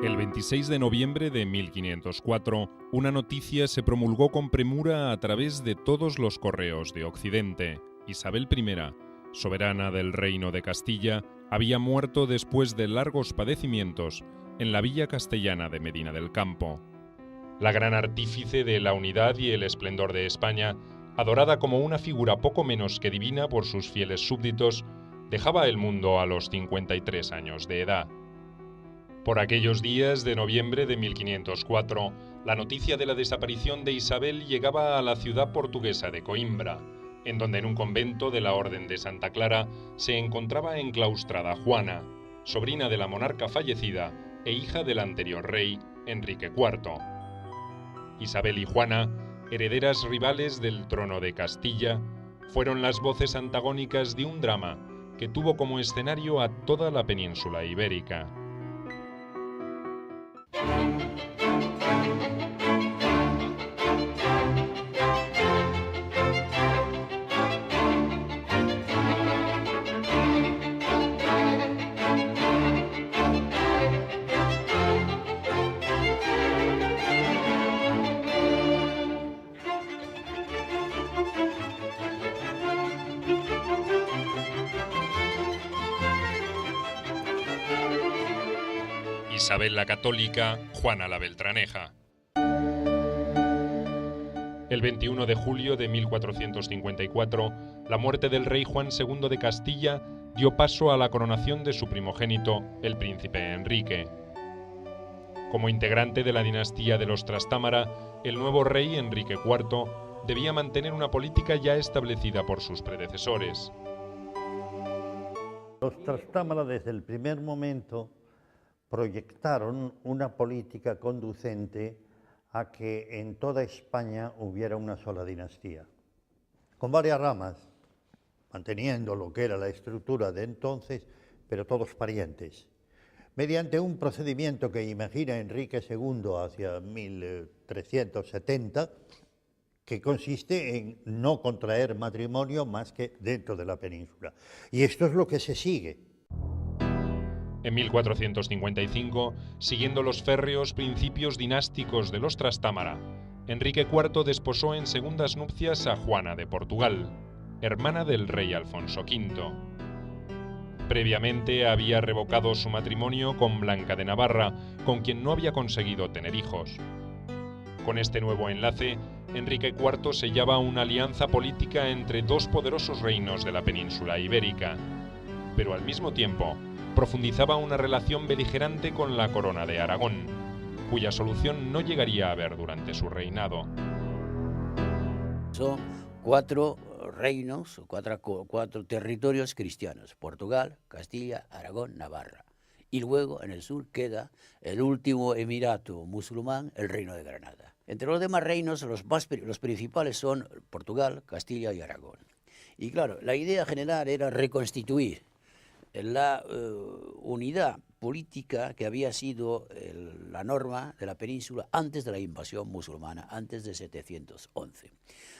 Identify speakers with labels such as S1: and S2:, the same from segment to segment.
S1: El 26 de noviembre de 1504, una noticia se promulgó con premura a través de todos los correos de Occidente. Isabel I, soberana del Reino de Castilla, había muerto después de largos padecimientos en la villa castellana de Medina del Campo. La gran artífice de la unidad y el esplendor de España, adorada como una figura poco menos que divina por sus fieles súbditos, dejaba el mundo a los 53 años de edad. Por aquellos días de noviembre de 1504, la noticia de la desaparición de Isabel llegaba a la ciudad portuguesa de Coimbra, en donde en un convento de la Orden de Santa Clara se encontraba enclaustrada Juana, sobrina de la monarca fallecida e hija del anterior rey, Enrique IV. Isabel y Juana, herederas rivales del trono de Castilla, fueron las voces antagónicas de un drama que tuvo como escenario a toda la península ibérica. Isabel la Católica, Juana la Beltraneja. El 21 de julio de 1454, la muerte del rey Juan II de Castilla dio paso a la coronación de su primogénito, el príncipe Enrique. Como integrante de la dinastía de los Trastámara, el nuevo rey Enrique IV debía mantener una política ya establecida por sus predecesores.
S2: Los Trastámara desde el primer momento proyectaron una política conducente a que en toda España hubiera una sola dinastía, con varias ramas, manteniendo lo que era la estructura de entonces, pero todos parientes, mediante un procedimiento que imagina Enrique II hacia 1370, que consiste en no contraer matrimonio más que dentro de la península. Y esto es lo que se sigue.
S1: En 1455, siguiendo los férreos principios dinásticos de los Trastámara, Enrique IV desposó en segundas nupcias a Juana de Portugal, hermana del rey Alfonso V. Previamente había revocado su matrimonio con Blanca de Navarra, con quien no había conseguido tener hijos. Con este nuevo enlace, Enrique IV sellaba una alianza política entre dos poderosos reinos de la península ibérica, pero al mismo tiempo profundizaba una relación beligerante con la corona de Aragón, cuya solución no llegaría a ver durante su reinado.
S3: Son 4 reinos, cuatro territorios cristianos: Portugal, Castilla, Aragón, Navarra. Y luego en el sur queda el último emirato musulmán, el Reino de Granada. Entre los demás reinos, los principales son Portugal, Castilla y Aragón. Y claro, la idea general era reconstituir la unidad política que había sido la norma de la península antes de la invasión musulmana, antes de 711.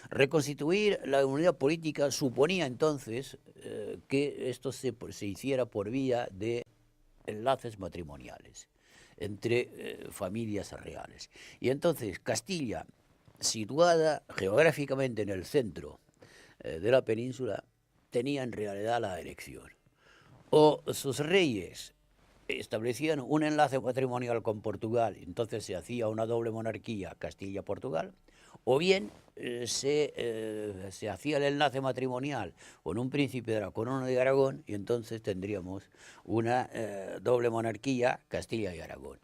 S3: Reconstituir la unidad política suponía entonces que esto se hiciera por vía de enlaces matrimoniales entre familias reales. Y entonces Castilla, situada geográficamente en el centro de la península, tenía en realidad la elección. O sus reyes establecían un enlace matrimonial con Portugal, entonces se hacía una doble monarquía Castilla-Portugal, o bien se hacía el enlace matrimonial con un príncipe de la corona de Aragón, y entonces tendríamos una doble monarquía Castilla y Aragón.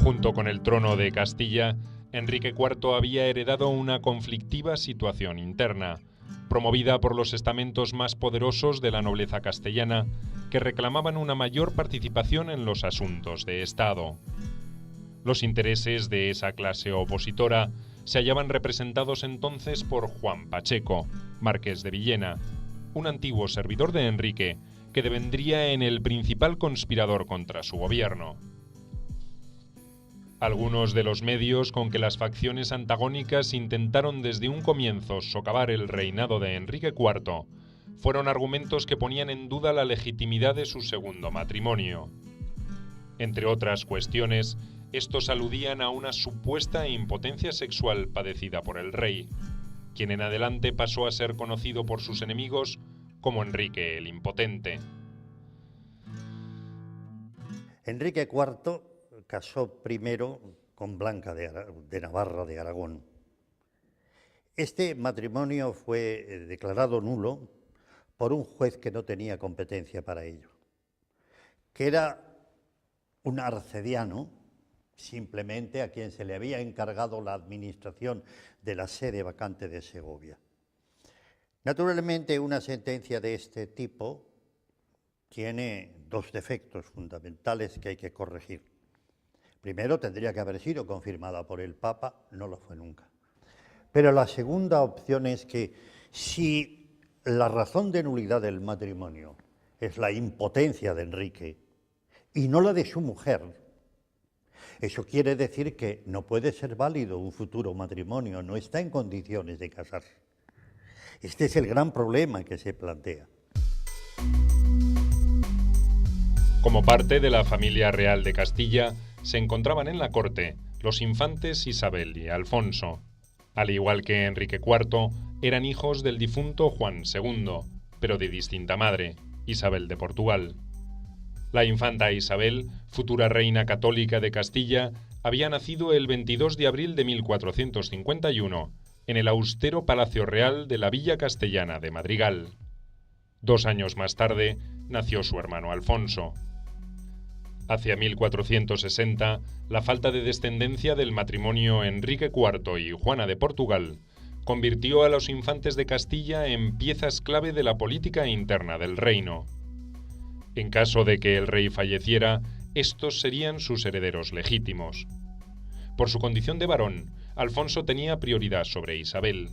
S1: Junto con el trono de Castilla, Enrique IV había heredado una conflictiva situación interna, promovida por los estamentos más poderosos de la nobleza castellana, que reclamaban una mayor participación en los asuntos de Estado. Los intereses de esa clase opositora se hallaban representados entonces por Juan Pacheco, marqués de Villena, un antiguo servidor de Enrique, que devendría en el principal conspirador contra su gobierno. Algunos de los medios con que las facciones antagónicas intentaron desde un comienzo socavar el reinado de Enrique IV fueron argumentos que ponían en duda la legitimidad de su segundo matrimonio. Entre otras cuestiones, estos aludían a una supuesta impotencia sexual padecida por el rey, quien en adelante pasó a ser conocido por sus enemigos como Enrique el Impotente.
S2: Enrique IV casó primero con Blanca de Navarra de Aragón. Este matrimonio fue declarado nulo por un juez que no tenía competencia para ello, que era un arcediano, simplemente a quien se le había encargado la administración de la sede vacante de Segovia. Naturalmente, una sentencia de este tipo tiene dos defectos fundamentales que hay que corregir. Primero, tendría que haber sido confirmada por el Papa, no lo fue nunca. Pero la segunda opción es que si la razón de nulidad del matrimonio es la impotencia de Enrique y no la de su mujer, eso quiere decir que no puede ser válido un futuro matrimonio, no está en condiciones de casarse. Este es el gran problema que se plantea.
S1: Como parte de la familia real de Castilla, se encontraban en la corte los infantes Isabel y Alfonso. Al igual que Enrique IV, eran hijos del difunto Juan II, pero de distinta madre, Isabel de Portugal. La infanta Isabel, futura reina católica de Castilla, había nacido el 22 de abril de 1451, en el austero Palacio Real de la Villa Castellana de Madrigal. 2 años más tarde, nació su hermano Alfonso. Hacia 1460, la falta de descendencia del matrimonio Enrique IV y Juana de Portugal convirtió a los infantes de Castilla en piezas clave de la política interna del reino. En caso de que el rey falleciera, estos serían sus herederos legítimos. Por su condición de varón, Alfonso tenía prioridad sobre Isabel.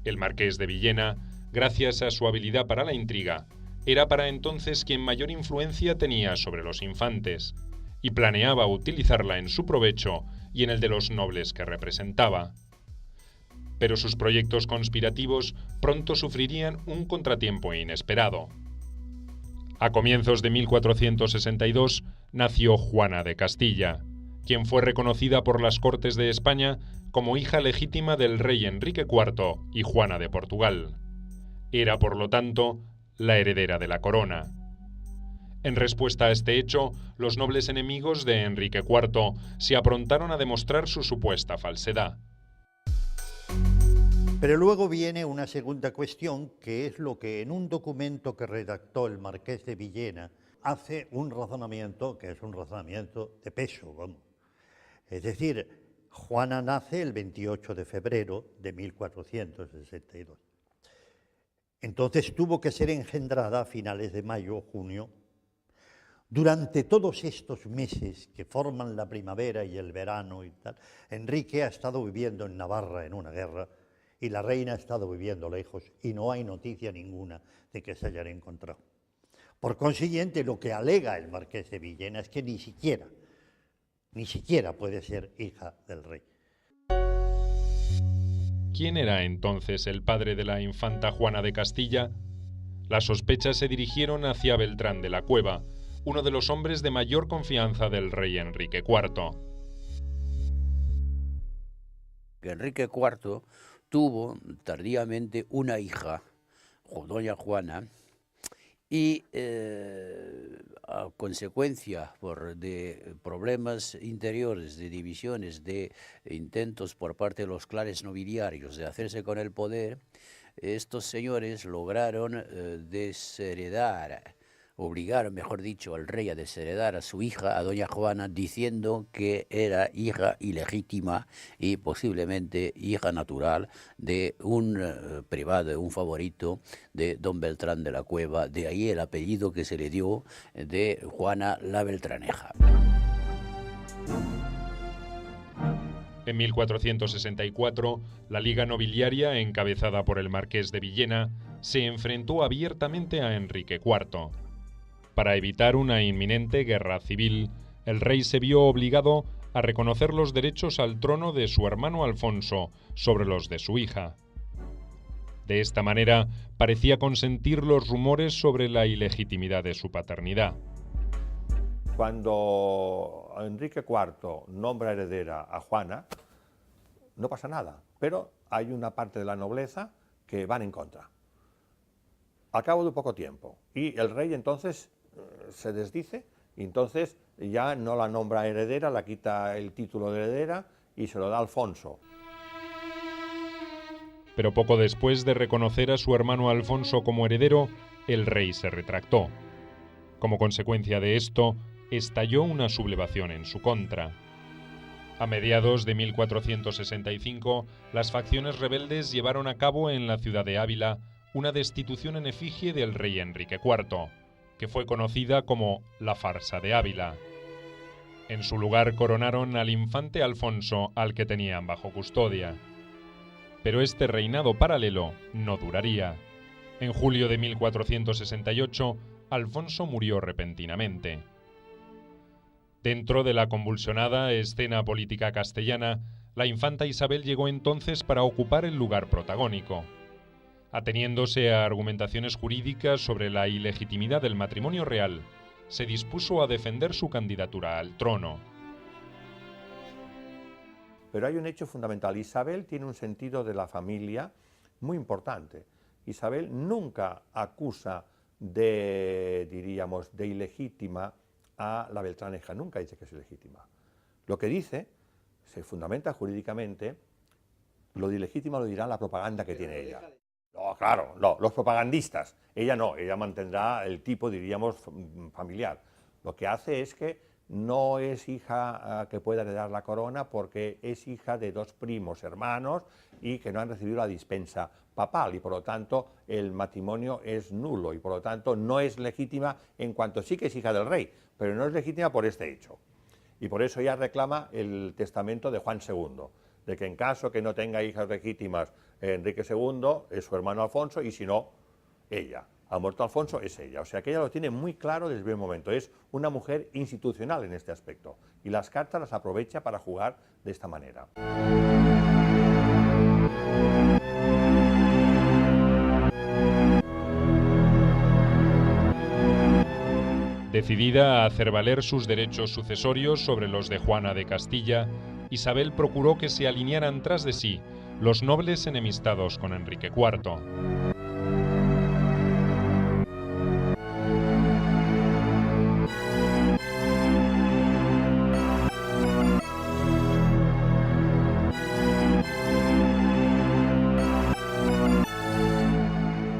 S1: El marqués de Villena, gracias a su habilidad para la intriga, era para entonces quien mayor influencia tenía sobre los infantes, y planeaba utilizarla en su provecho y en el de los nobles que representaba. Pero sus proyectos conspirativos pronto sufrirían un contratiempo inesperado. A comienzos de 1462 nació Juana de Castilla, quien fue reconocida por las Cortes de España como hija legítima del rey Enrique IV y Juana de Portugal. Era, por lo tanto, la heredera de la corona. En respuesta a este hecho, los nobles enemigos de Enrique IV se aprontaron a demostrar su supuesta falsedad.
S2: Pero luego viene una segunda cuestión, que es lo que en un documento que redactó el marqués de Villena hace un razonamiento que es un razonamiento de peso, vamos. Es decir, Juana nace el 28 de febrero de 1462. Entonces tuvo que ser engendrada a finales de mayo o junio. Durante todos estos meses que forman la primavera y el verano y tal, Enrique ha estado viviendo en Navarra en una guerra y la reina ha estado viviendo lejos y no hay noticia ninguna de que se hayan encontrado. Por consiguiente, lo que alega el marqués de Villena es que ni siquiera puede ser hija del rey.
S1: ¿Quién era entonces el padre de la infanta Juana de Castilla? Las sospechas se dirigieron hacia Beltrán de la Cueva, uno de los hombres de mayor confianza del rey Enrique IV.
S3: Enrique IV tuvo tardíamente una hija, doña Juana, y a consecuencia de problemas interiores, de divisiones, de intentos por parte de los clanes nobiliarios de hacerse con el poder, estos señores lograron obligaron, mejor dicho, al rey a desheredar a su hija, a doña Juana, diciendo que era hija ilegítima y posiblemente hija natural de un privado, un favorito de don Beltrán de la Cueva, de ahí el apellido que se le dio de Juana la Beltraneja.
S1: En 1464, la Liga Nobiliaria, encabezada por el marqués de Villena, se enfrentó abiertamente a Enrique IV. Para evitar una inminente guerra civil, el rey se vio obligado a reconocer los derechos al trono de su hermano Alfonso sobre los de su hija. De esta manera, parecía consentir los rumores sobre la ilegitimidad de su paternidad.
S4: Cuando Enrique IV nombra heredera a Juana, no pasa nada, pero hay una parte de la nobleza que van en contra. Al cabo de poco tiempo, y el rey entonces se desdice, y entonces ya no la nombra heredera, la quita el título de heredera y se lo da a Alfonso.
S1: Pero poco después de reconocer a su hermano Alfonso como heredero, el rey se retractó. Como consecuencia de esto, estalló una sublevación en su contra. A mediados de 1465, las facciones rebeldes llevaron a cabo en la ciudad de Ávila una destitución en efigie del rey Enrique IV, que fue conocida como la farsa de Ávila. En su lugar coronaron al infante Alfonso, al que tenían bajo custodia. Pero este reinado paralelo no duraría. En julio de 1468, Alfonso murió repentinamente. Dentro de la convulsionada escena política castellana, la infanta Isabel llegó entonces para ocupar el lugar protagónico. Ateniéndose a argumentaciones jurídicas sobre la ilegitimidad del matrimonio real, se dispuso a defender su candidatura al trono.
S4: Pero hay un hecho fundamental. Isabel tiene un sentido de la familia muy importante. Isabel nunca acusa de, diríamos, de ilegítima a la Beltraneja, nunca dice que es ilegítima. Lo que dice, se fundamenta jurídicamente, lo de ilegítima lo dirá la propaganda que tiene ella. No, claro, no, los propagandistas. Ella no, ella mantendrá el tipo, diríamos, familiar. Lo que hace es que no es hija que pueda heredar la corona porque es hija de dos primos hermanos y que no han recibido la dispensa papal y por lo tanto el matrimonio es nulo y por lo tanto no es legítima en cuanto sí que es hija del rey, pero no es legítima por este hecho. Y por eso ella reclama el testamento de Juan II, de que en caso que no tenga hijas legítimas Enrique II es su hermano Alfonso y si no, ella. Ha muerto Alfonso, es ella. O sea que ella lo tiene muy claro desde el primer momento. Es una mujer institucional en este aspecto. Y las cartas las aprovecha para jugar de esta manera.
S1: Decidida a hacer valer sus derechos sucesorios sobre los de Juana de Castilla, Isabel procuró que se alinearan tras de sí los nobles enemistados con Enrique IV.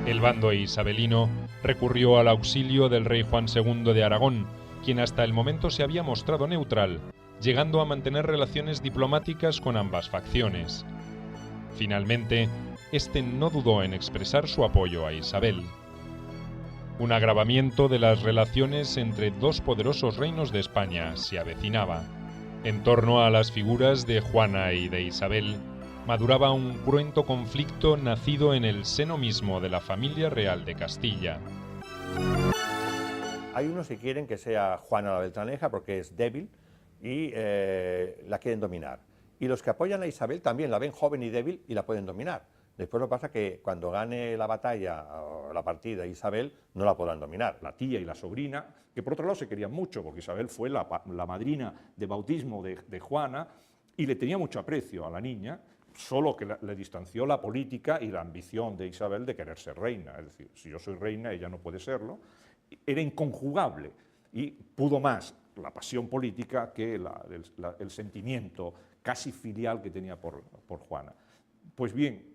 S1: El bando isabelino recurrió al auxilio del rey Juan II de Aragón, quien hasta el momento se había mostrado neutral, llegando a mantener relaciones diplomáticas con ambas facciones. Finalmente, este no dudó en expresar su apoyo a Isabel. Un agravamiento de las relaciones entre dos poderosos reinos de España se avecinaba. En torno a las figuras de Juana y de Isabel, maduraba un cruento conflicto nacido en el seno mismo de la familia real de Castilla.
S4: Hay unos que quieren que sea Juana la Beltraneja porque es débil y la quieren dominar. Y los que apoyan a Isabel también la ven joven y débil y la pueden dominar. Después lo que pasa es que cuando gane la batalla o la partida Isabel no la podrán dominar.
S5: La tía y la sobrina, que por otro lado se querían mucho, porque Isabel fue la madrina de bautismo de Juana y le tenía mucho aprecio a la niña, solo que le distanció la política y la ambición de Isabel de querer ser reina. Es decir, si yo soy reina, ella no puede serlo. Era inconjugable y pudo más la pasión política que el sentimiento casi filial que tenía por Juana. Pues bien,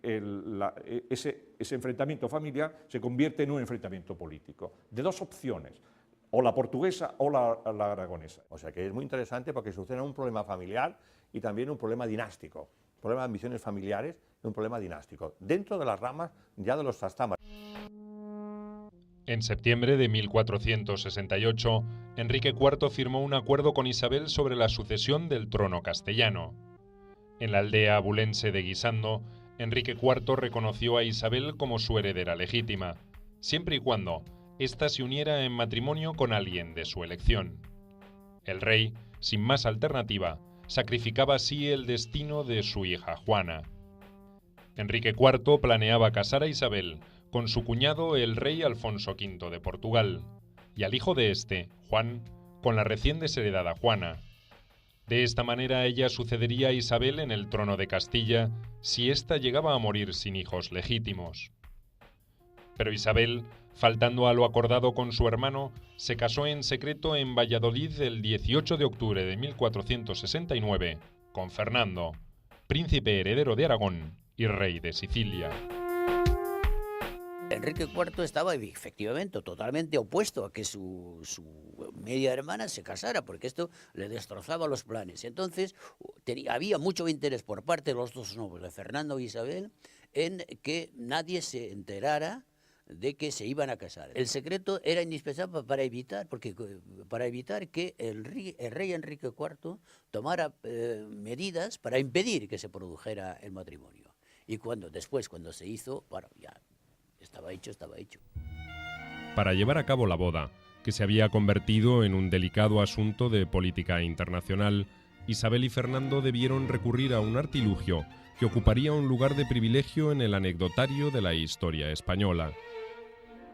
S5: ese enfrentamiento familiar se convierte en un enfrentamiento político, de dos opciones, o la portuguesa o la aragonesa.
S4: O sea que es muy interesante porque sucede un problema familiar y también un problema dinástico, un problema de ambiciones familiares y un problema dinástico, dentro de las ramas ya de los Trastámaras.
S1: En septiembre de 1468, Enrique IV firmó un acuerdo con Isabel sobre la sucesión del trono castellano. En la aldea abulense de Guisando, Enrique IV reconoció a Isabel como su heredera legítima, siempre y cuando ésta se uniera en matrimonio con alguien de su elección. El rey, sin más alternativa, sacrificaba así el destino de su hija Juana. Enrique IV planeaba casar a Isabel con su cuñado el rey Alfonso V de Portugal, y al hijo de este, Juan, con la recién desheredada Juana. De esta manera ella sucedería a Isabel en el trono de Castilla si ésta llegaba a morir sin hijos legítimos. Pero Isabel, faltando a lo acordado con su hermano, se casó en secreto en Valladolid el 18 de octubre de 1469 con Fernando, príncipe heredero de Aragón y rey de Sicilia.
S3: Enrique IV estaba efectivamente totalmente opuesto a que su media hermana se casara, porque esto le destrozaba los planes. Entonces había mucho interés por parte de los dos nobles, de Fernando e Isabel, en que nadie se enterara de que se iban a casar. El secreto era indispensable para evitar que el rey Enrique IV tomara medidas para impedir que se produjera el matrimonio. Y después, cuando se hizo, bueno, ya estaba hecho.
S1: Para llevar a cabo la boda, que se había convertido en un delicado asunto de política internacional, Isabel y Fernando debieron recurrir a un artilugio que ocuparía un lugar de privilegio en el anecdotario de la historia española.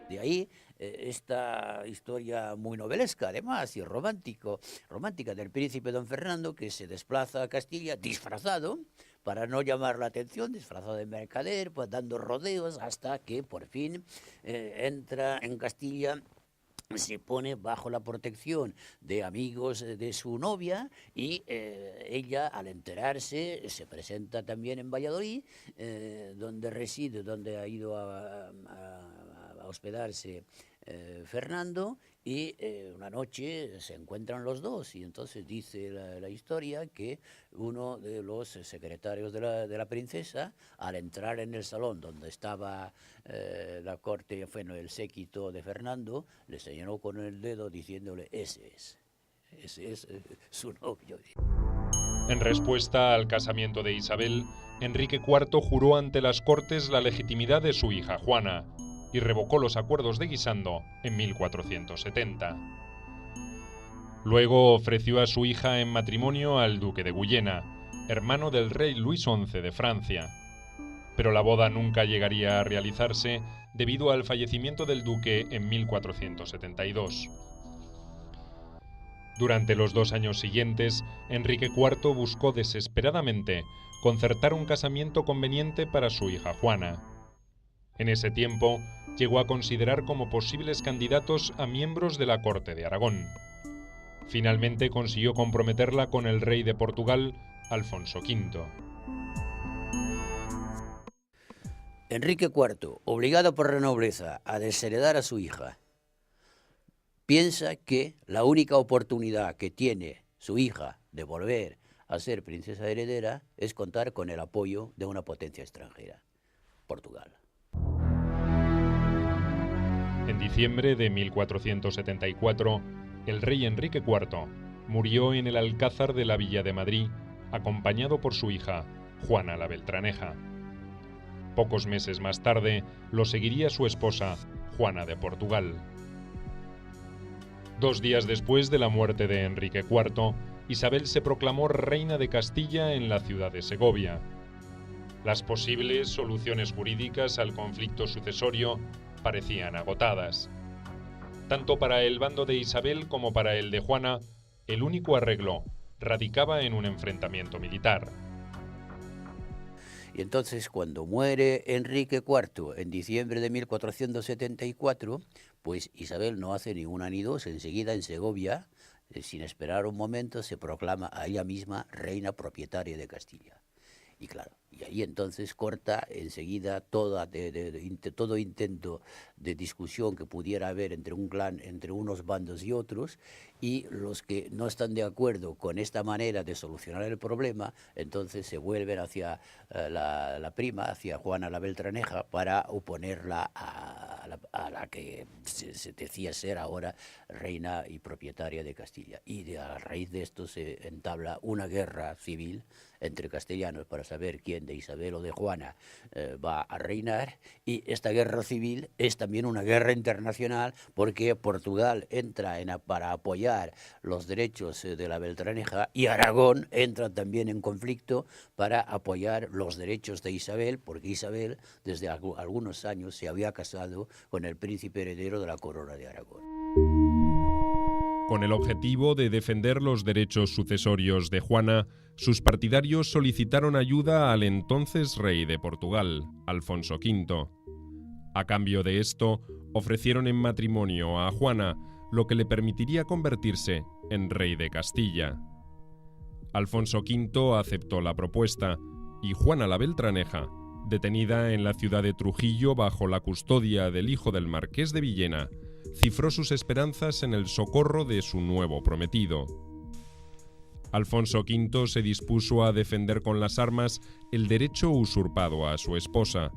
S3: De ahí esta historia muy novelesca, además, y romántica del príncipe don Fernando, que se desplaza a Castilla disfrazado, para no llamar la atención, disfrazado de mercader, pues dando rodeos hasta que por fin entra en Castilla, se pone bajo la protección de amigos de su novia y ella, al enterarse, se presenta también en Valladolid, donde reside, donde ha ido a hospedarse Fernando, y una noche se encuentran los dos y entonces dice la historia que uno de los secretarios de la princesa, al entrar en el salón donde estaba la corte, el séquito de Fernando, le señaló con el dedo diciéndole: ese es su novio.
S1: En respuesta al casamiento de Isabel, Enrique IV juró ante las Cortes la legitimidad de su hija Juana y revocó los acuerdos de Guisando en 1470. Luego ofreció a su hija en matrimonio al duque de Guyena, hermano del rey Luis XI de Francia. Pero la boda nunca llegaría a realizarse debido al fallecimiento del duque en 1472. Durante los 2 años siguientes, Enrique IV buscó desesperadamente concertar un casamiento conveniente para su hija Juana. En ese tiempo, llegó a considerar como posibles candidatos a miembros de la corte de Aragón. Finalmente consiguió comprometerla con el rey de Portugal, Alfonso V.
S3: Enrique IV, obligado por la nobleza a desheredar a su hija, piensa que la única oportunidad que tiene su hija de volver a ser princesa heredera es contar con el apoyo de una potencia extranjera, Portugal.
S1: En diciembre de 1474, el rey Enrique IV murió en el Alcázar de la Villa de Madrid, acompañado por su hija, Juana la Beltraneja. Pocos meses más tarde, lo seguiría su esposa, Juana de Portugal. 2 días después de la muerte de Enrique IV, Isabel se proclamó reina de Castilla en la ciudad de Segovia. Las posibles soluciones jurídicas al conflicto sucesorio parecían agotadas. Tanto para el bando de Isabel como para el de Juana, el único arreglo radicaba en un enfrentamiento militar.
S3: Y entonces, cuando muere Enrique IV en diciembre de 1474, pues Isabel no hace ni una ni dos. Enseguida en Segovia, sin esperar un momento, se proclama a ella misma reina propietaria de Castilla. Y claro, y ahí entonces corta enseguida todo intento de discusión que pudiera haber entre un clan, entre unos bandos y otros, y los que no están de acuerdo con esta manera de solucionar el problema, entonces se vuelven hacia la prima, hacia Juana la Beltraneja, para oponerla a la que se decía ser ahora reina y propietaria de Castilla. Y a raíz de esto se entabla una guerra civil entre castellanos para saber quién de Isabel o de Juana va a reinar, y esta guerra civil es también una guerra internacional porque Portugal entra para apoyar los derechos de la Beltraneja y Aragón entra también en conflicto para apoyar los derechos de Isabel, porque Isabel desde algunos años se había casado con el príncipe heredero de la corona de Aragón.
S1: Con el objetivo de defender los derechos sucesorios de Juana, sus partidarios solicitaron ayuda al entonces rey de Portugal, Alfonso V. A cambio de esto, ofrecieron en matrimonio a Juana lo que le permitiría convertirse en rey de Castilla. Alfonso V aceptó la propuesta y Juana la Beltraneja, detenida en la ciudad de Trujillo bajo la custodia del hijo del marqués de Villena, cifró sus esperanzas en el socorro de su nuevo prometido. Alfonso V se dispuso a defender con las armas el derecho usurpado a su esposa,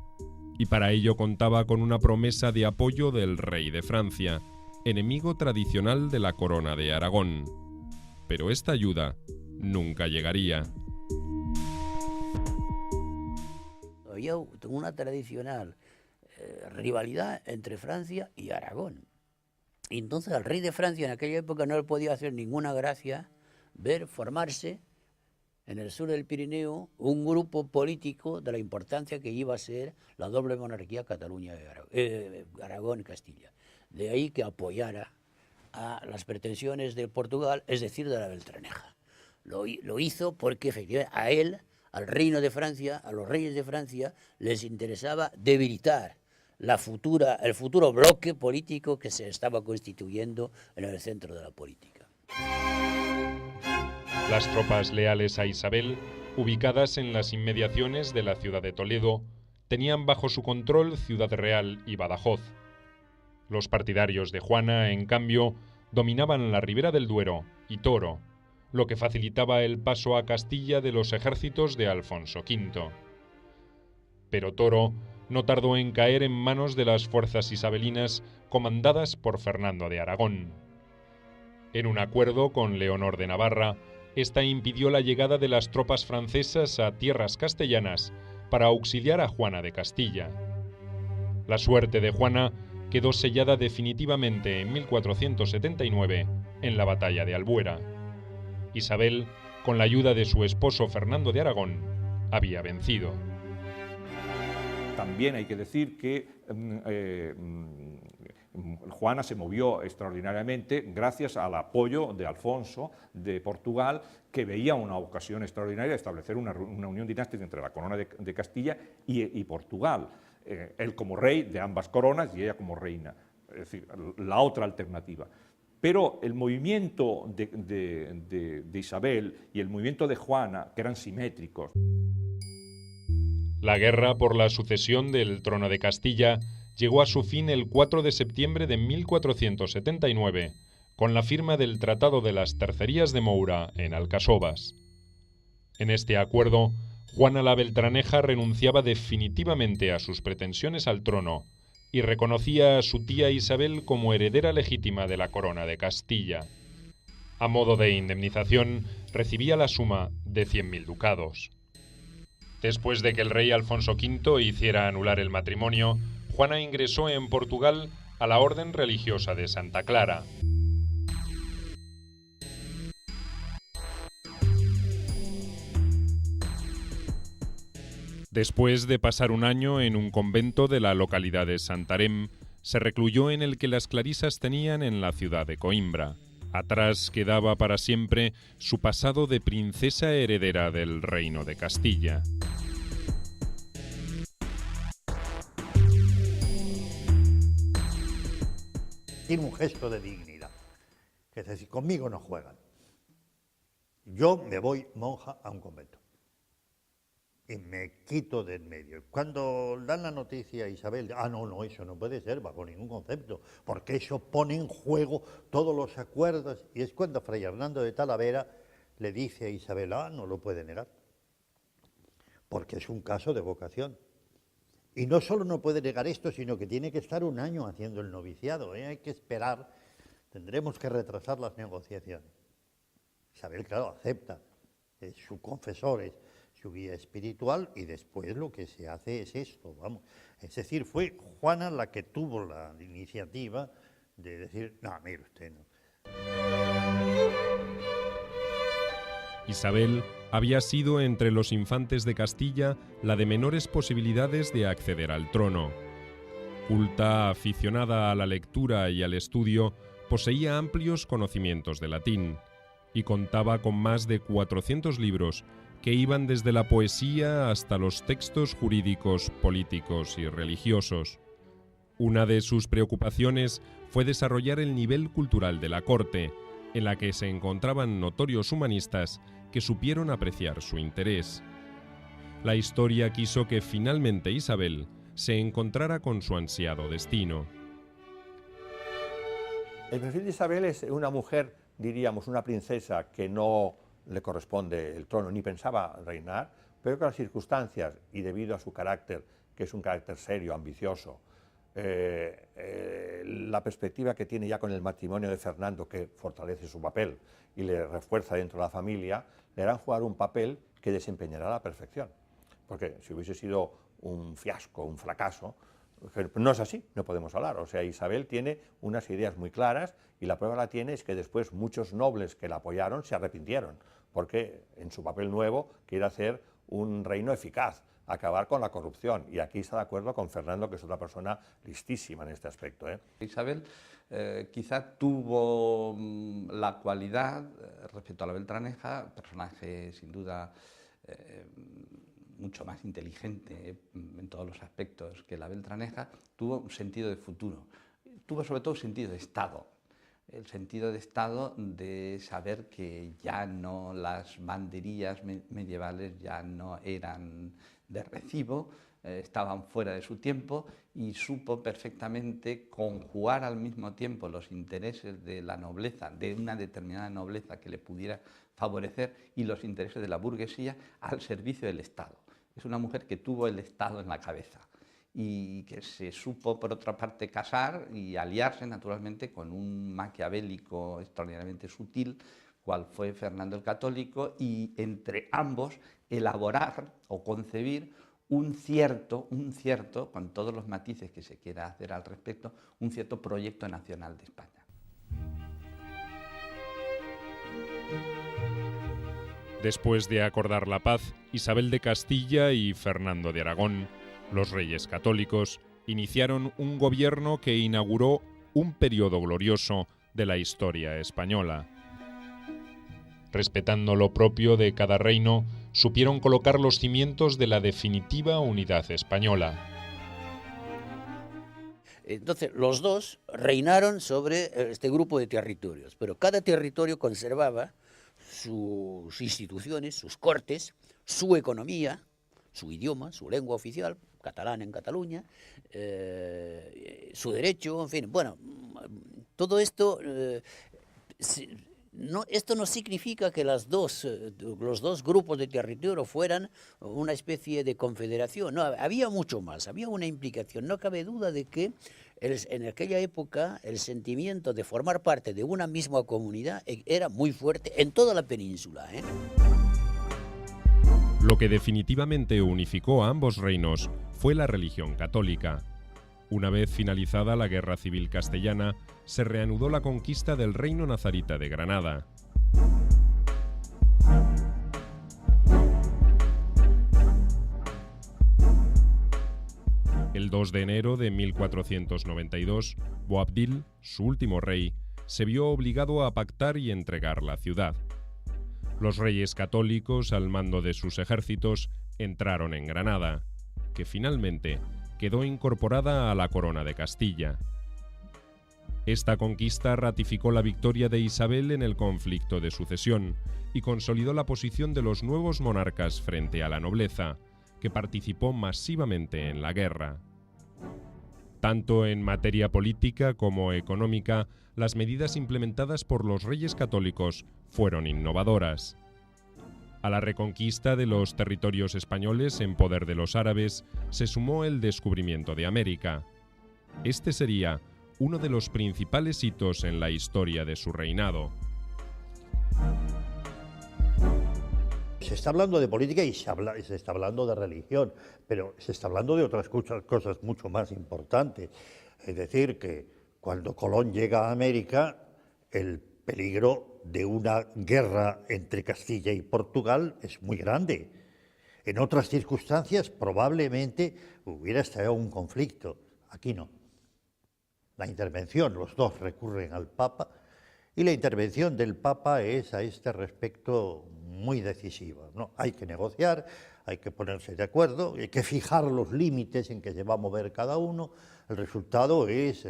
S1: y para ello contaba con una promesa de apoyo del rey de Francia, enemigo tradicional de la corona de Aragón. Pero esta ayuda nunca llegaría.
S3: Había una tradicional rivalidad entre Francia y Aragón. Y entonces al rey de Francia en aquella época no le podía hacer ninguna gracia ver formarse en el sur del Pirineo un grupo político de la importancia que iba a ser la doble monarquía Cataluña y Aragón y Castilla. De ahí que apoyara a las pretensiones de Portugal, es decir, de la Beltraneja. Lo hizo porque efectivamente a él, al reino de Francia, a los reyes de Francia, les interesaba debilitar el futuro bloque político que se estaba constituyendo en el centro de la política.
S1: Las tropas leales a Isabel, ubicadas en las inmediaciones de la ciudad de Toledo, tenían bajo su control Ciudad Real y Badajoz. Los partidarios de Juana, en cambio, dominaban la ribera del Duero y Toro, lo que facilitaba el paso a Castilla de los ejércitos de Alfonso V. Pero Toro no tardó en caer en manos de las fuerzas isabelinas comandadas por Fernando de Aragón. En un acuerdo con Leonor de Navarra, esta impidió la llegada de las tropas francesas a tierras castellanas para auxiliar a Juana de Castilla. La suerte de Juana quedó sellada definitivamente en 1479 en la batalla de Albuera. Isabel, con la ayuda de su esposo Fernando de Aragón, había vencido.
S5: También hay que decir que Juana se movió extraordinariamente gracias al apoyo de Alfonso de Portugal, que veía una ocasión extraordinaria de establecer una unión dinástica entre la corona de Castilla y Portugal. Él como rey de ambas coronas y ella como reina, es decir, la otra alternativa. Pero el movimiento de Isabel y el movimiento de Juana, que eran simétricos.
S1: La guerra por la sucesión del trono de Castilla llegó a su fin el 4 de septiembre de 1479, con la firma del Tratado de las Tercerías de Moura en Alcasovas. En este acuerdo, Juana la Beltraneja renunciaba definitivamente a sus pretensiones al trono y reconocía a su tía Isabel como heredera legítima de la corona de Castilla. A modo de indemnización, recibía la suma de 100.000 ducados. Después de que el rey Alfonso V hiciera anular el matrimonio, Juana ingresó en Portugal a la Orden Religiosa de Santa Clara. Después de pasar un año en un convento de la localidad de Santarém, se recluyó en el que las clarisas tenían en la ciudad de Coimbra. Atrás quedaba para siempre su pasado de princesa heredera del reino de Castilla.
S2: Tiene un gesto de dignidad, que es decir, conmigo no juegan. Yo me voy monja a un convento y me quito de en medio. Cuando dan la noticia a Isabel, no, eso no puede ser bajo ningún concepto, porque eso pone en juego todos los acuerdos, y es cuando Fray Hernando de Talavera le dice a Isabel, no lo puede negar, porque es un caso de vocación. Y no solo no puede negar esto, sino que tiene que estar un año haciendo el noviciado, hay que esperar, tendremos que retrasar las negociaciones. Isabel, claro, acepta, es su confesor, es su guía espiritual, y después lo que se hace es esto, vamos. Es decir, fue Juana la que tuvo la iniciativa de decir, mire usted, no.
S1: Isabel había sido entre los infantes de Castilla la de menores posibilidades de acceder al trono. Culta, aficionada a la lectura y al estudio, poseía amplios conocimientos de latín y contaba con más de 400 libros que iban desde la poesía hasta los textos jurídicos, políticos y religiosos. Una de sus preocupaciones fue desarrollar el nivel cultural de la corte, en la que se encontraban notorios humanistas que supieron apreciar su interés. La historia quiso que finalmente Isabel se encontrara con su ansiado destino.
S4: El perfil de Isabel es una mujer, diríamos, una princesa que no le corresponde el trono ni pensaba reinar, pero que las circunstancias y debido a su carácter, que es un carácter serio, ambicioso, la perspectiva que tiene ya con el matrimonio de Fernando, que fortalece su papel y le refuerza dentro de la familia, le harán jugar un papel que desempeñará a la perfección. Porque si hubiese sido un fiasco, un fracaso, no es así, no podemos hablar. O sea, Isabel tiene unas ideas muy claras y la prueba la tiene es que después muchos nobles que la apoyaron se arrepintieron, porque en su papel nuevo quiere hacer un reino eficaz, acabar con la corrupción, y aquí está de acuerdo con Fernando, que es otra persona listísima en este aspecto.
S6: Isabel quizá tuvo la cualidad, respecto a la Beltraneja, personaje sin duda mucho más inteligente en todos los aspectos que la Beltraneja, tuvo un sentido de futuro, tuvo sobre todo un sentido de Estado. El sentido de Estado de saber que ya no las banderías medievales ya no eran de recibo, estaban fuera de su tiempo, y supo perfectamente conjugar al mismo tiempo los intereses de la nobleza, de una determinada nobleza que le pudiera favorecer, y los intereses de la burguesía al servicio del Estado. Es una mujer que tuvo el Estado en la cabeza y que se supo, por otra parte, casar y aliarse naturalmente con un maquiavélico extraordinariamente sutil, cual fue Fernando el Católico, y entre ambos elaborar o concebir un cierto, con todos los matices que se quiera hacer al respecto, un cierto proyecto nacional de España.
S1: Después de acordar la paz, Isabel de Castilla y Fernando de Aragón, los reyes católicos, iniciaron un gobierno que inauguró un periodo glorioso de la historia española. Respetando lo propio de cada reino, supieron colocar los cimientos de la definitiva unidad española.
S3: Entonces, los dos reinaron sobre este grupo de territorios, pero cada territorio conservaba sus instituciones, sus cortes, su economía, su idioma, su lengua oficial, catalán en Cataluña, su derecho, en fin. Bueno, todo esto, esto no significa que los dos grupos de territorio fueran una especie de confederación. No, había mucho más, había una implicación. No cabe duda de que en aquella época el sentimiento de formar parte de una misma comunidad era muy fuerte en toda la península.
S1: Lo que definitivamente unificó a ambos reinos fue la religión católica. Una vez finalizada la Guerra Civil Castellana, se reanudó la conquista del Reino Nazarita de Granada. El 2 de enero de 1492, Boabdil, su último rey, se vio obligado a pactar y entregar la ciudad. Los reyes católicos, al mando de sus ejércitos, entraron en Granada, que finalmente quedó incorporada a la corona de Castilla. Esta conquista ratificó la victoria de Isabel en el conflicto de sucesión y consolidó la posición de los nuevos monarcas frente a la nobleza, que participó masivamente en la guerra. Tanto en materia política como económica, las medidas implementadas por los reyes católicos fueron innovadoras. A la reconquista de los territorios españoles en poder de los árabes se sumó el descubrimiento de América. Este sería uno de los principales hitos en la historia de su reinado.
S2: Se está hablando de política y se está hablando de religión, pero se está hablando de otras cosas mucho más importantes. Es decir, que cuando Colón llega a América, el peligro de una guerra entre Castilla y Portugal es muy grande. En otras circunstancias probablemente hubiera estallado un conflicto. Aquí no. la intervención, los dos recurren al Papa, y la intervención del Papa es a este respecto muy decisiva, ¿no? Hay que negociar, hay que ponerse de acuerdo, hay que fijar los límites en que se va a mover cada uno. El resultado es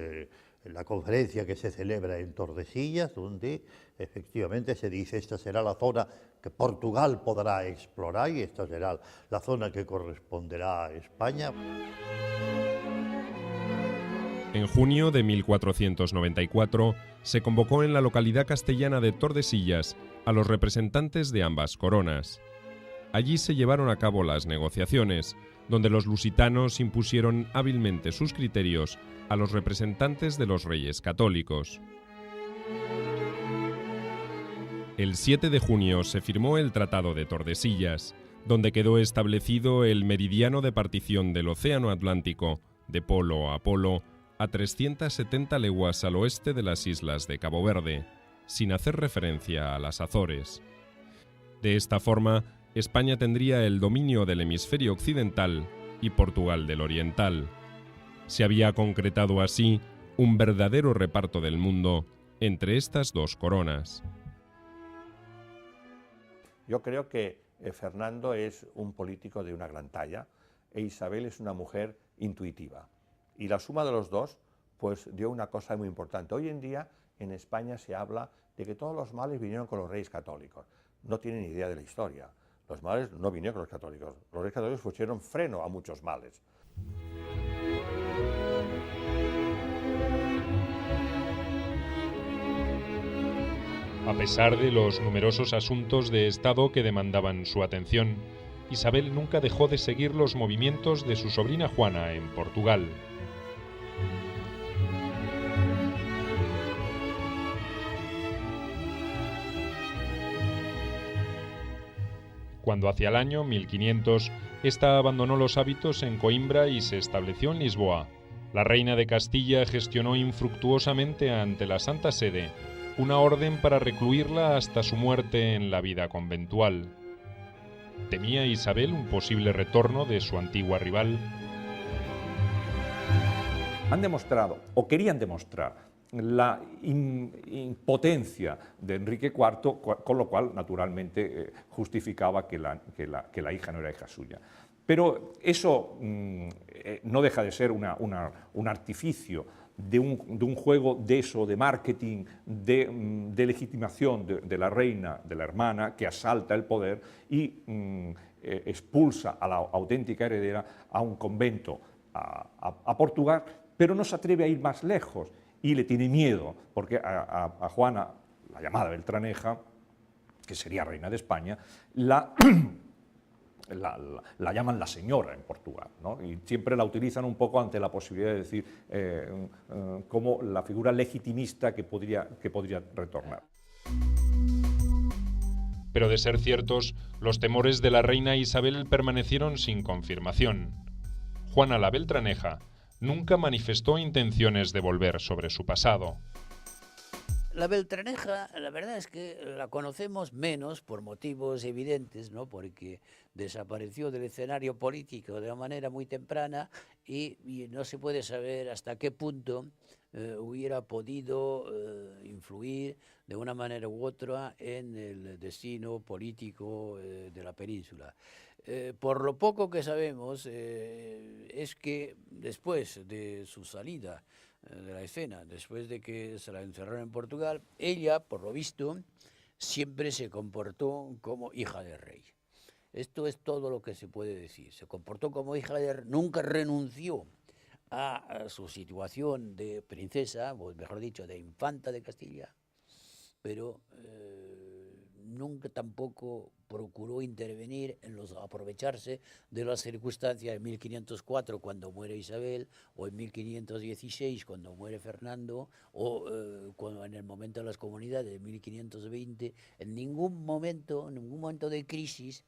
S2: la conferencia que se celebra en Tordesillas, donde efectivamente se dice esta será la zona que Portugal podrá explorar y esta será la zona que corresponderá a España.
S1: En junio de 1494 se convocó en la localidad castellana de Tordesillas a los representantes de ambas coronas. Allí se llevaron a cabo las negociaciones, donde los lusitanos impusieron hábilmente sus criterios a los representantes de los reyes católicos. El 7 de junio se firmó el Tratado de Tordesillas, donde quedó establecido el meridiano de partición del Océano Atlántico, de polo a polo, a 370 leguas al oeste de las islas de Cabo Verde, sin hacer referencia a las Azores. De esta forma, España tendría el dominio del hemisferio occidental y Portugal del oriental. Se había concretado así un verdadero reparto del mundo entre estas dos coronas.
S4: Yo creo que Fernando es un político de una gran talla e Isabel es una mujer intuitiva. Y la suma de los dos pues dio una cosa muy importante. Hoy en día en España se habla de que todos los males vinieron con los reyes católicos. No tienen idea de la historia. Los males no vinieron con los católicos. Los reyes católicos pusieron freno a muchos males.
S1: A pesar de los numerosos asuntos de Estado que demandaban su atención, Isabel nunca dejó de seguir los movimientos de su sobrina Juana en Portugal. Cuando hacia el año 1500, ésta abandonó los hábitos en Coimbra y se estableció en Lisboa, la reina de Castilla gestionó infructuosamente ante la Santa Sede una orden para recluirla hasta su muerte en la vida conventual. ¿Temía Isabel un posible retorno de su antigua rival?
S5: Han demostrado, o querían demostrar, la impotencia de Enrique IV, con lo cual, naturalmente, justificaba que la hija no era hija suya. Pero eso no deja de ser un artificio de un juego de eso, de marketing, de legitimación de la reina, de la hermana, que asalta el poder y expulsa a la auténtica heredera a un convento a Portugal, pero no se atreve a ir más lejos y le tiene miedo, porque a Juana, la llamada Beltraneja, que sería reina de España, la llaman la señora en Portugal, ¿no? Y siempre la utilizan un poco ante la posibilidad de decir como la figura legitimista que podría retornar.
S1: Pero de ser ciertos, los temores de la reina Isabel permanecieron sin confirmación. Juana la Beltraneja nunca manifestó intenciones de volver sobre su pasado.
S3: La Beltraneja, la verdad es que la conocemos menos por motivos evidentes, ¿no? Porque desapareció del escenario político de una manera muy temprana y no se puede saber hasta qué punto hubiera podido influir de una manera u otra en el destino político de la península. Por lo poco que sabemos es que después de su salida de la escena, después de que se la encerraron en Portugal, ella, por lo visto, siempre se comportó como hija del rey. Esto es todo lo que se puede decir. Se comportó como hija del rey, nunca renunció a su situación de princesa, o mejor dicho, de infanta de Castilla, pero nunca tampoco procuró intervenir aprovecharse de las circunstancias de 1504 cuando muere Isabel, o en 1516 cuando muere Fernando, o cuando en el momento de las comunidades de 1520, en ningún momento de crisis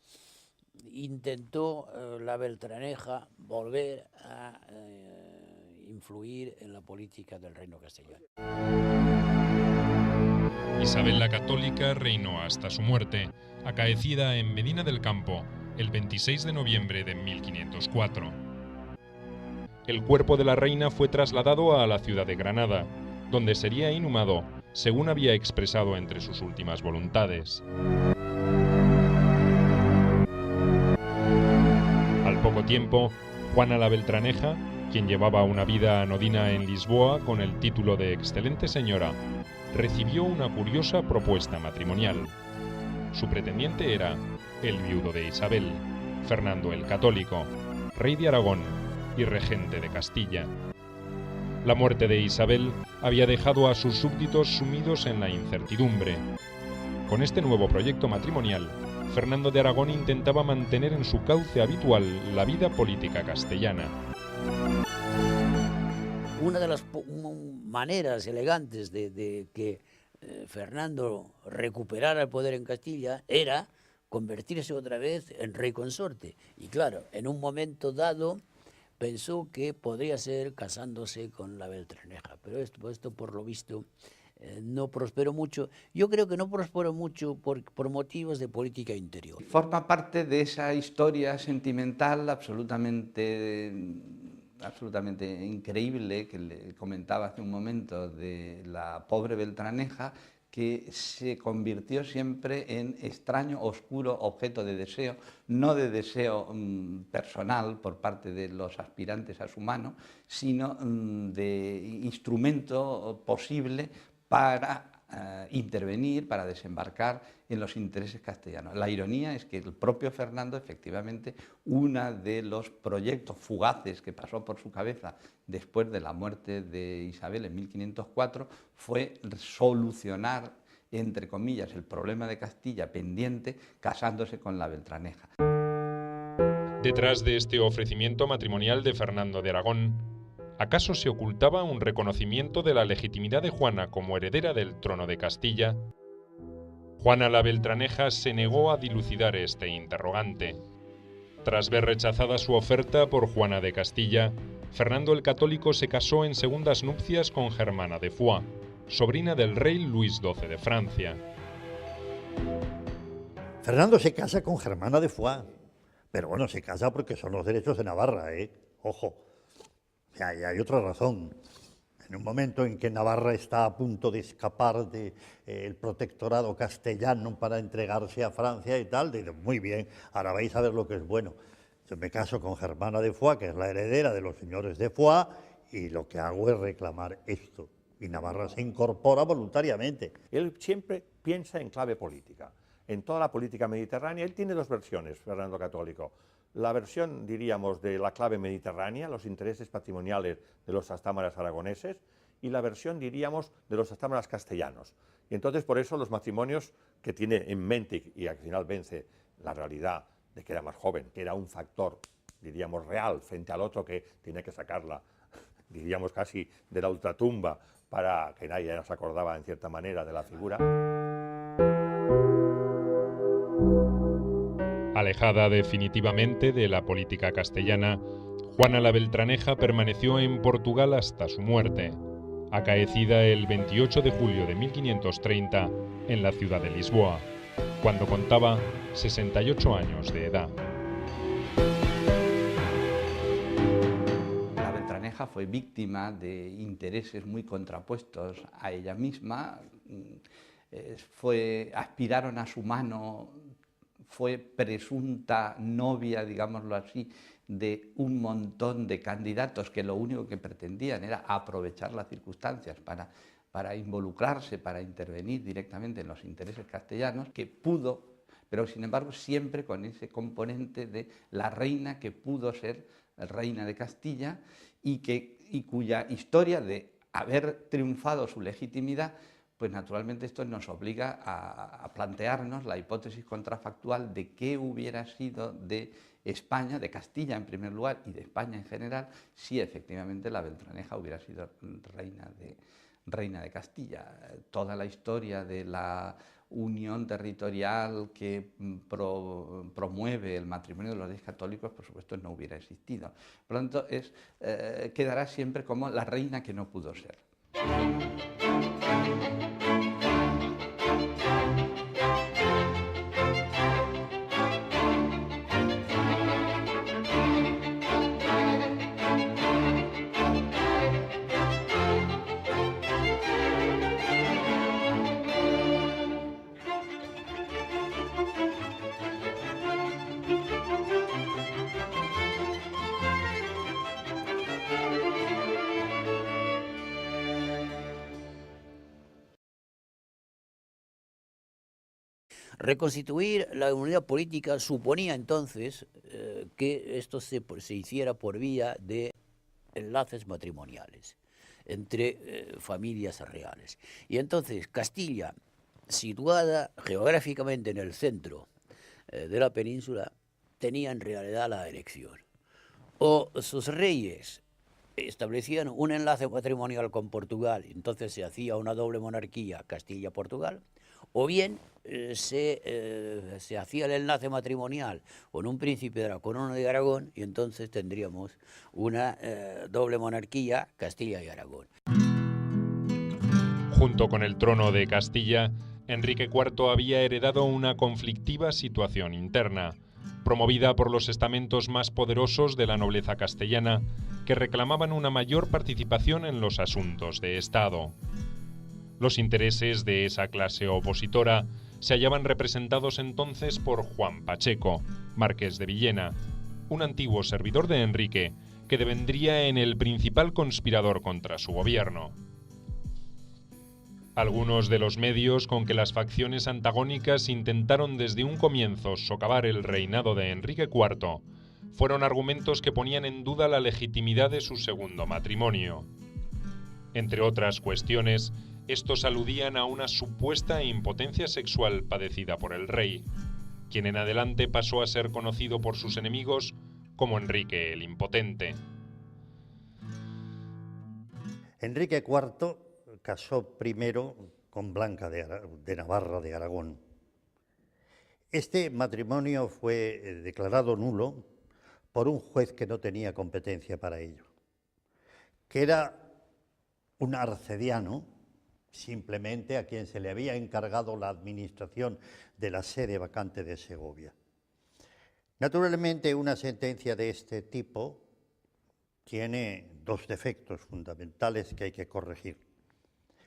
S3: intentó la Beltraneja volver a influir en la política del reino castellano.
S1: Isabel la Católica reinó hasta su muerte, acaecida en Medina del Campo el 26 de noviembre de 1504. el cuerpo de la reina fue trasladado a la ciudad de Granada, donde sería inhumado, según había expresado entre sus últimas voluntades. Al poco tiempo, Juana la Beltraneja, quien llevaba una vida anodina en Lisboa con el título de excelente señora, recibió una curiosa propuesta matrimonial. Su pretendiente era el viudo de Isabel, Fernando el Católico, rey de Aragón y regente de Castilla. La muerte de Isabel había dejado a sus súbditos sumidos en la incertidumbre. Con este nuevo proyecto matrimonial, Fernando de Aragón intentaba mantener en su cauce habitual la vida política castellana.
S3: Una de las maneras elegantes de que Fernando recuperara el poder en Castilla era convertirse otra vez en rey consorte. Y claro, en un momento dado pensó que podría ser casándose con la Beltraneja, pero esto por lo visto no prosperó mucho. Yo creo que no prosperó mucho por motivos de política interior.
S6: Forma parte de esa historia sentimental absolutamente increíble que le comentaba hace un momento de la pobre Beltraneja, que se convirtió siempre en extraño, oscuro objeto de deseo, no de deseo personal por parte de los aspirantes a su mano, sino de instrumento posible para intervenir, para desembarcar en los intereses castellanos. La ironía es que el propio Fernando, efectivamente, uno de los proyectos fugaces que pasó por su cabeza después de la muerte de Isabel en 1504 fue solucionar, entre comillas, el problema de Castilla pendiente casándose con la Beltraneja.
S1: Detrás de este ofrecimiento matrimonial de Fernando de Aragón, ¿acaso se ocultaba un reconocimiento de la legitimidad de Juana como heredera del trono de Castilla? Juana la Beltraneja se negó a dilucidar este interrogante. Tras ver rechazada su oferta por Juana de Castilla, Fernando el Católico se casó en segundas nupcias con Germana de Foix, sobrina del rey Luis XII de Francia.
S2: Fernando se casa con Germana de Foix, pero bueno, se casa porque son los derechos de Navarra, ¿eh? Ojo. O sea, y hay otra razón. En un momento en que Navarra está a punto de escapar del protectorado castellano para entregarse a Francia y tal, dice, muy bien, ahora vais a ver lo que es bueno. Yo me caso con Germana de Foix, que es la heredera de los señores de Foix, y lo que hago es reclamar esto. Y Navarra se incorpora voluntariamente.
S4: Él siempre piensa en clave política. En toda la política mediterránea, él tiene dos versiones, Fernando Católico. La versión, diríamos, de la clave mediterránea, los intereses patrimoniales de los astámaras aragoneses, y la versión, diríamos, de los astámaras castellanos. Y entonces, por eso, los matrimonios que tiene en mente, y al final vence la realidad de que era más joven, que era un factor, diríamos, real, frente al otro que tenía que sacarla, diríamos, casi de la ultratumba, para que nadie nos acordaba, en cierta manera, de la figura.
S1: Alejada definitivamente de la política castellana, Juana la Beltraneja permaneció en Portugal hasta su muerte, acaecida el 28 de julio de 1530 en la ciudad de Lisboa, cuando contaba 68 años de edad.
S6: La Beltraneja fue víctima de intereses muy contrapuestos a ella misma, aspiraron a su mano, fue presunta novia, digámoslo así, de un montón de candidatos que lo único que pretendían era aprovechar las circunstancias para involucrarse, para intervenir directamente en los intereses castellanos, que pudo, pero sin embargo siempre con ese componente de la reina que pudo ser reina de Castilla y cuya historia de haber triunfado su legitimidad, pues naturalmente esto nos obliga a plantearnos la hipótesis contrafactual de qué hubiera sido de España, de Castilla en primer lugar y de España en general, si efectivamente la Beltraneja hubiera sido reina de Castilla. Toda la historia de la unión territorial que promueve el matrimonio de los reyes católicos, por supuesto, no hubiera existido. Por lo tanto, quedará siempre como la reina que no pudo ser.
S3: Reconstituir la unidad política suponía entonces que esto se hiciera por vía de enlaces matrimoniales entre familias reales. Y entonces Castilla, situada geográficamente en el centro de la península, tenía en realidad la elección. O sus reyes establecían un enlace matrimonial con Portugal, entonces se hacía una doble monarquía Castilla-Portugal, o bien se hacía el enlace matrimonial con un príncipe de la corona de Aragón y entonces tendríamos una doble monarquía Castilla y Aragón.
S1: Junto con el trono de Castilla, Enrique IV había heredado una conflictiva situación interna, promovida por los estamentos más poderosos de la nobleza castellana, que reclamaban una mayor participación en los asuntos de Estado. Los intereses de esa clase opositora se hallaban representados entonces por Juan Pacheco, marqués de Villena, un antiguo servidor de Enrique, que devendría en el principal conspirador contra su gobierno. Algunos de los medios con que las facciones antagónicas intentaron desde un comienzo socavar el reinado de Enrique IV fueron argumentos que ponían en duda la legitimidad de su segundo matrimonio. Entre otras cuestiones, estos aludían a una supuesta impotencia sexual padecida por el rey, quien en adelante pasó a ser conocido por sus enemigos como Enrique el Impotente.
S2: Enrique IV casó primero con Blanca de Navarra de Aragón. Este matrimonio fue declarado nulo por un juez que no tenía competencia para ello, que era un arcediano, simplemente a quien se le había encargado la administración de la sede vacante de Segovia. Naturalmente, una sentencia de este tipo tiene dos defectos fundamentales que hay que corregir.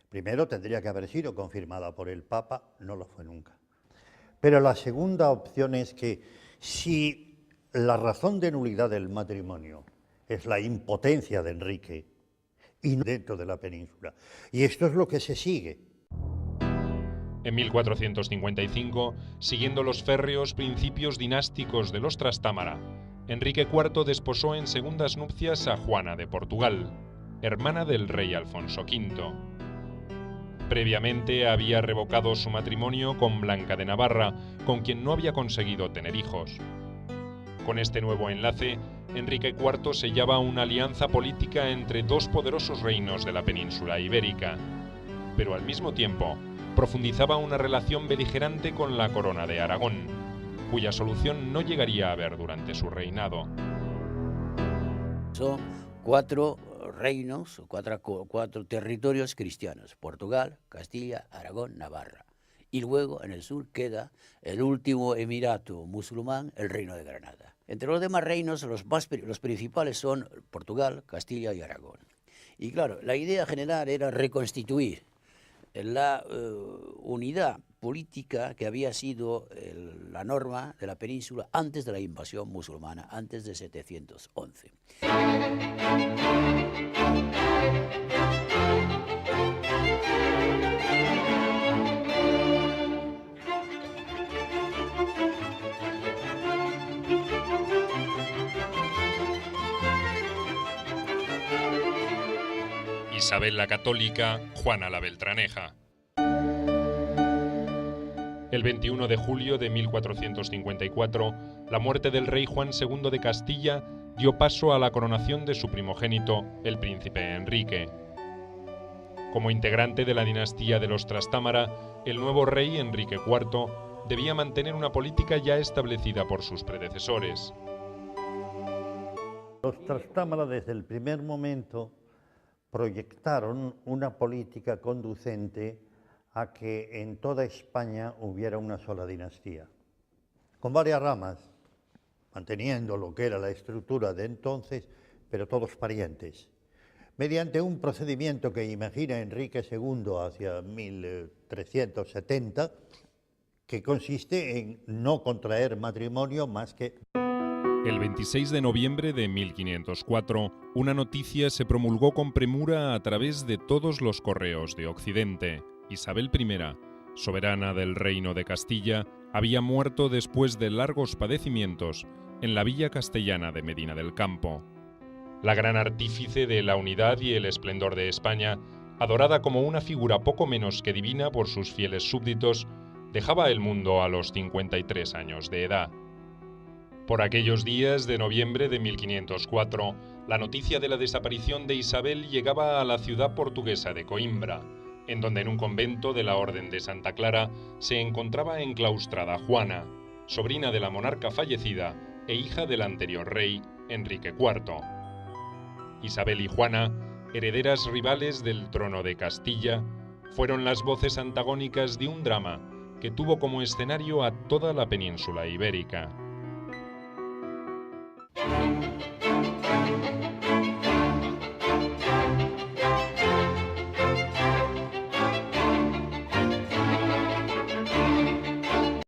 S2: Primero, tendría que haber sido confirmada por el Papa, no lo fue nunca. Pero la segunda opción es que si la razón de nulidad del matrimonio es la impotencia de Enrique y dentro de la península, y esto es lo que se sigue.
S1: En 1455, siguiendo los férreos principios dinásticos de los Trastámara, Enrique IV desposó en segundas nupcias a Juana de Portugal, hermana del rey Alfonso V. Previamente había revocado su matrimonio con Blanca de Navarra, con quien no había conseguido tener hijos. Con este nuevo enlace, Enrique IV sellaba una alianza política entre dos poderosos reinos de la península ibérica, pero al mismo tiempo profundizaba una relación beligerante con la corona de Aragón, cuya solución no llegaría a ver durante su reinado.
S3: Son cuatro reinos, cuatro territorios cristianos: Portugal, Castilla, Aragón, Navarra. Y luego en el sur queda el último emirato musulmán, el Reino de Granada. Entre los demás reinos, los principales son Portugal, Castilla y Aragón. Y claro, la idea general era reconstituir la unidad política que había sido la norma de la península antes de la invasión musulmana, antes de 711.
S1: Isabel la Católica, Juana la Beltraneja. El 21 de julio de 1454, la muerte del rey Juan II de Castilla dio paso a la coronación de su primogénito, el príncipe Enrique. Como integrante de la dinastía de los Trastámara, el nuevo rey Enrique IV debía mantener una política ya establecida por sus predecesores.
S2: Los Trastámara desde el primer momento proyectaron una política conducente a que en toda España hubiera una sola dinastía, con varias ramas, manteniendo lo que era la estructura de entonces, pero todos parientes, mediante un procedimiento que imagina Enrique II hacia 1370, que consiste en no contraer matrimonio más que...
S1: El 26 de noviembre de 1504, una noticia se promulgó con premura a través de todos los correos de Occidente. Isabel I, soberana del Reino de Castilla, había muerto después de largos padecimientos en la villa castellana de Medina del Campo. La gran artífice de la unidad y el esplendor de España, adorada como una figura poco menos que divina por sus fieles súbditos, dejaba el mundo a los 53 años de edad. Por aquellos días de noviembre de 1504, la noticia de la desaparición de Isabel llegaba a la ciudad portuguesa de Coimbra, en donde en un convento de la Orden de Santa Clara se encontraba enclaustrada Juana, sobrina de la monarca fallecida e hija del anterior rey, Enrique IV. Isabel y Juana, herederas rivales del trono de Castilla, fueron las voces antagónicas de un drama que tuvo como escenario a toda la península ibérica.